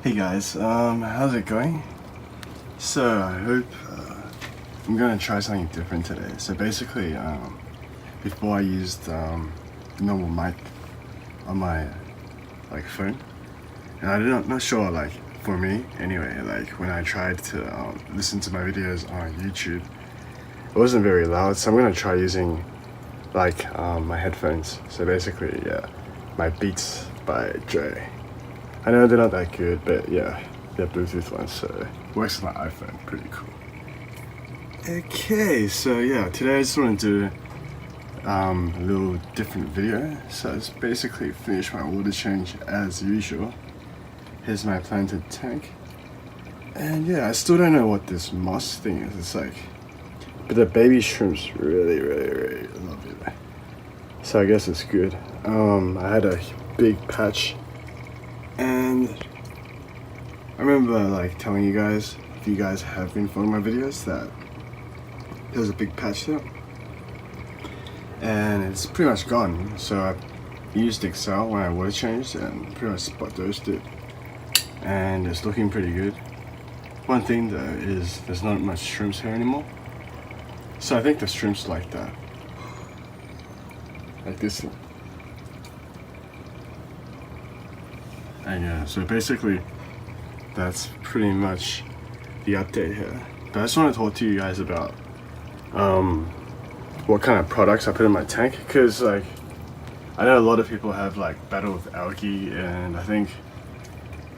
Hey guys, how's it going? So I hope I'm gonna try something different today. So basically, before I used the normal mic on my phone, and I'm not sure for me anyway. When I tried to listen to my videos on YouTube, it wasn't very loud. So I'm gonna try using my headphones. So basically, yeah, my Beats by Dre. I know they're not that good, but yeah, they're Bluetooth ones, so it works with my iPhone, pretty cool. Okay, so yeah, today I just want to do a little different video. So it's basically finish my water change as usual. Here's my planted tank. And yeah, I still don't know what this moss thing is. It's but the baby shrimps really love it. So I guess it's good. I had a big patch. And I remember telling you guys, if you guys have been following my videos, that there's a big patch there. And it's pretty much gone. So I used Excel when I water changed and pretty much spot dosed it. And it's looking pretty good. One thing though is there's not much shrimps here anymore. So I think the shrimps like that. Like this thing. And yeah, so basically that's pretty much the update here. But I just want to talk to you guys about what kind of products I put in my tank, because I know a lot of people have battle with algae, and I think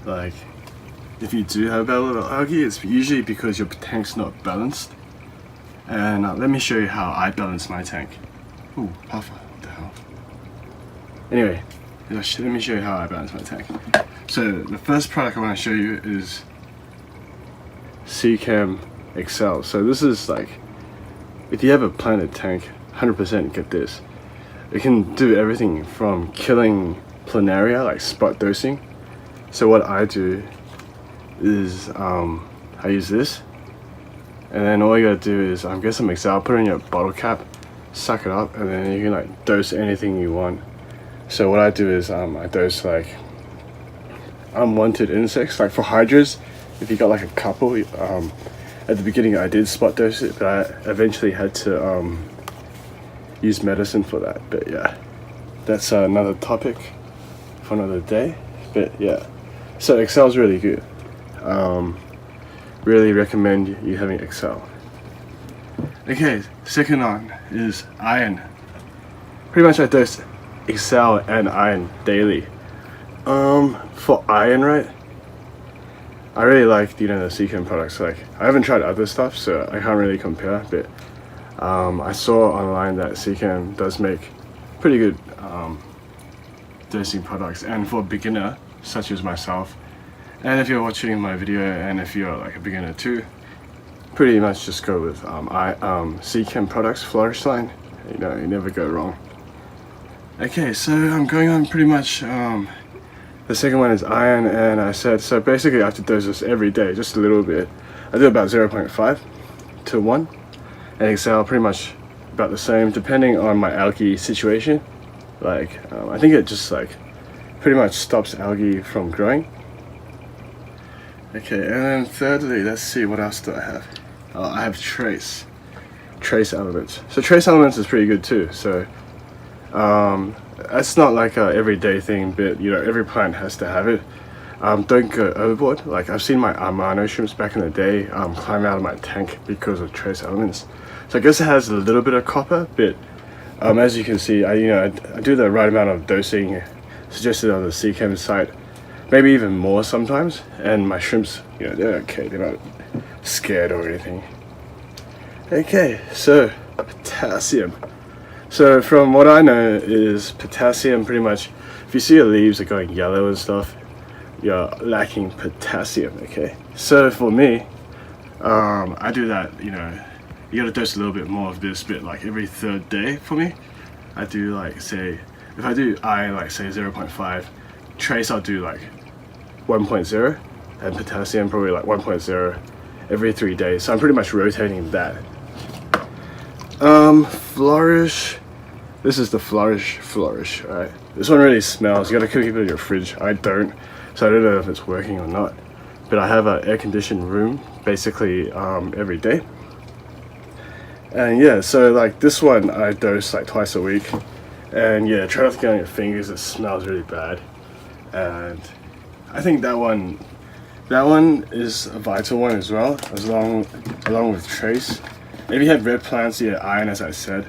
if you do have a battle with algae, it's usually because your tank's not balanced. And let me show you how I balance my tank. Ooh, puffer, what the hell? Anyway, let me show you how I balance my tank. So the first product I want to show you is SEACHEM Excel. So this is if you have a planted tank, 100% get this. It can do everything from killing planaria, like spot dosing. So what I do is I use this, and then all you gotta do is get some Excel, put it in your bottle cap, suck it up, and then you can dose anything you want. So what I do is I dose unwanted insects, for hydras. If you got a couple, at the beginning I did spot dose it, but I eventually had to use medicine for that. But yeah, that's another topic for another day. But yeah, so Excel's really good. Really recommend you having Excel. Okay, second on is iron. Pretty much I dose Excel and iron daily. For iron, right, I really like the SEACHEM products. I haven't tried other stuff, so I can't really compare, but I saw online that SEACHEM does make pretty good dosing products, and for a beginner such as myself, and if you're watching my video and if you're a beginner too, pretty much just go with SEACHEM products, Flourish Line. You never go wrong. Okay, so I'm going on pretty much the second one is iron, and I said, so basically I have to dose this every day, just a little bit. I do about 0.5 to 1, and Excel pretty much about the same, depending on my algae situation. I think it just pretty much stops algae from growing. Okay, and then thirdly, let's see, what else do I have? I have trace elements. So trace elements is pretty good too. So it's not a everyday thing, but every plant has to have it. Don't go overboard. I've seen my Nano shrimps back in the day climb out of my tank because of trace elements. So I guess it has a little bit of copper, but as you can see, I do the right amount of dosing suggested on the SEACHEM site, maybe even more sometimes. And my shrimps, they're okay. They're not scared or anything. Okay, so potassium. So from what I know is potassium, pretty much if you see your leaves are going yellow and stuff, you're lacking potassium. Okay, so for me, I do that, you gotta dose a little bit more of this, but every third day for me, I do say, if I do iron say 0.5, trace I'll do 1.0, and potassium probably 1.0 every 3 days. So I'm pretty much rotating that. Flourish. This is the Flourish. Alright. This one really smells. You gotta keep it in your fridge. I don't. so I don't know if it's working or not. But I have an air-conditioned room basically every day. And yeah, so like this one I dose like twice a week. And yeah, try not to get on your fingers, it smells really bad. And I think that one is a vital one as well, along with trace. If you have red plants, yeah, iron, as I said.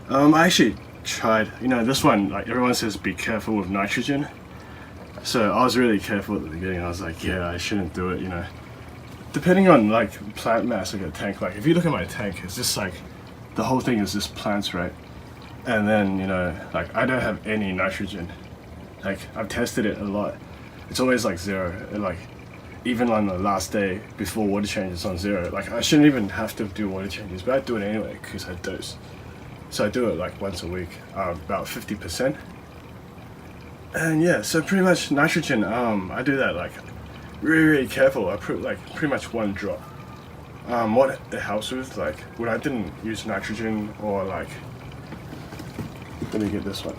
I actually tried, you know, this one, like everyone says be careful with nitrogen. So I was really careful at the beginning. I was like, yeah, I shouldn't do it, you know. Depending on like plant mass of your tank, like if you look at my tank, it's just like the whole thing is just plants, right? And then, you know, like I don't have any nitrogen. Like I've tested it a lot. It's always like 0. And like even on the last day before water change, it's on 0. Like I shouldn't even have to do water changes, but I do it anyway because I dose. So I do it like once a week, about 50%. And yeah, so pretty much nitrogen, I do that like really careful. I put like pretty much 1 drop. What it helps with, like when I didn't use nitrogen or like, let me get this one,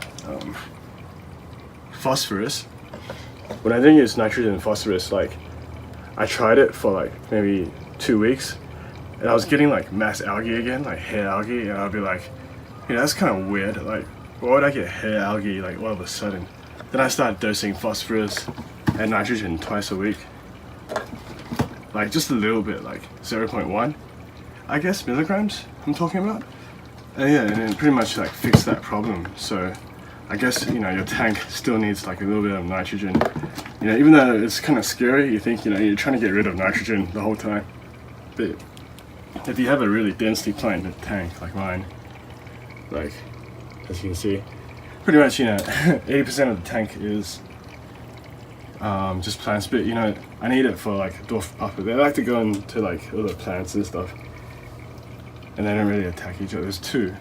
phosphorus. When I didn't use nitrogen and phosphorus, like I tried it for like maybe 2 weeks and I was getting like mass algae again, like hair algae, and I'd be like, you know, that's kind of weird. Like, why would I get hair algae like all of a sudden? Then I started dosing phosphorus and nitrogen twice a week. Like just a little bit, like 0.1, I guess, milligrams I'm talking about. And yeah, and it pretty much like fixed that problem. So I guess, you know, your tank still needs like a little bit of nitrogen. You know, even though it's kind of scary, you think, you know, you're trying to get rid of nitrogen the whole time. But if you have a really densely planted tank like mine, like as you can see, pretty much, you know, 80% of the tank is just plants. But you know, I need it for like dwarf upper. They like to go into like other plants and stuff, and they don't really attack each other. There's 2.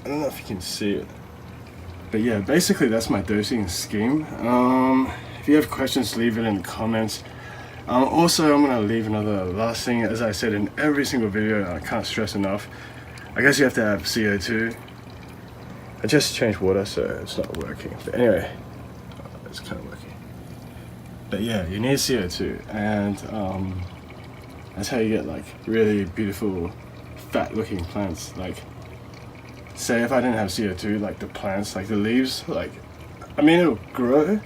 I don't know if you can see it, but yeah, basically that's my dosing scheme. If you have questions, leave it in the comments. Also, I'm gonna leave another last thing, as I said in every single video, I can't stress enough. I guess you have to have CO2. I just changed water, so it's not working. But anyway, it's kind of working. But yeah, you need CO2, and that's how you get like really beautiful, fat-looking plants. Like, say if I didn't have CO2, like the plants, like the leaves, like, I mean, it'll grow,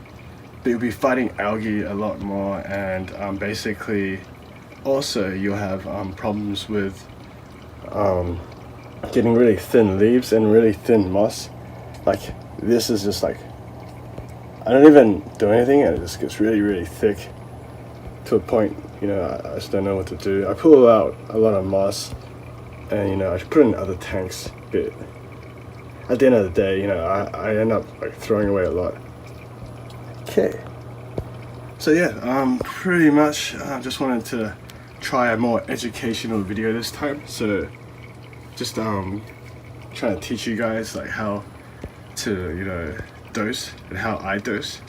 but you'll be fighting algae a lot more, and basically, also you'll have problems with getting really thin leaves and really thin moss. Like this is just like, I don't even do anything and it just gets really, really thick to a point, you know, I just don't know what to do. I pull out a lot of moss and, you know, I should put it in other tanks, but at the end of the day, you know, I end up like throwing away a lot. Okay, so yeah, pretty much just wanted to try a more educational video this time. So just trying to teach you guys like how to, you know, dose and how I dose.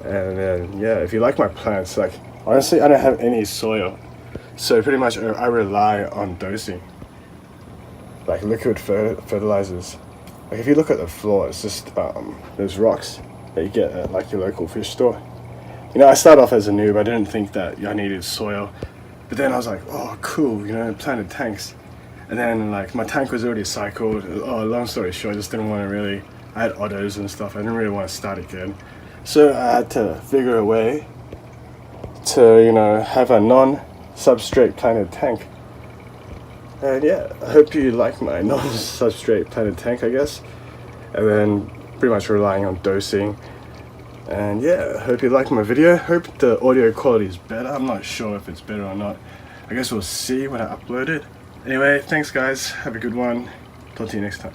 And then yeah, if you like my plants, like honestly I don't have any soil, so pretty much I rely on dosing, like liquid fertilizers. Like if you look at the floor, it's just there's rocks that you get at like your local fish store. You know, I started off as a noob, I didn't think that I needed soil, but then I was like, oh cool, you know, planted tanks. And then like my tank was already cycled. Oh, long story short, I just didn't want to really, I had autos and stuff, I didn't really want to start again. So I had to figure a way to, you know, have a non-substrate planted tank. And yeah, I hope you like my non-substrate planted tank, I guess. And then pretty much relying on dosing. And yeah, I hope you like my video. Hope the audio quality is better. I'm not sure if it's better or not. I guess we'll see when I upload it. Anyway, thanks guys, have a good one. Talk to you next time.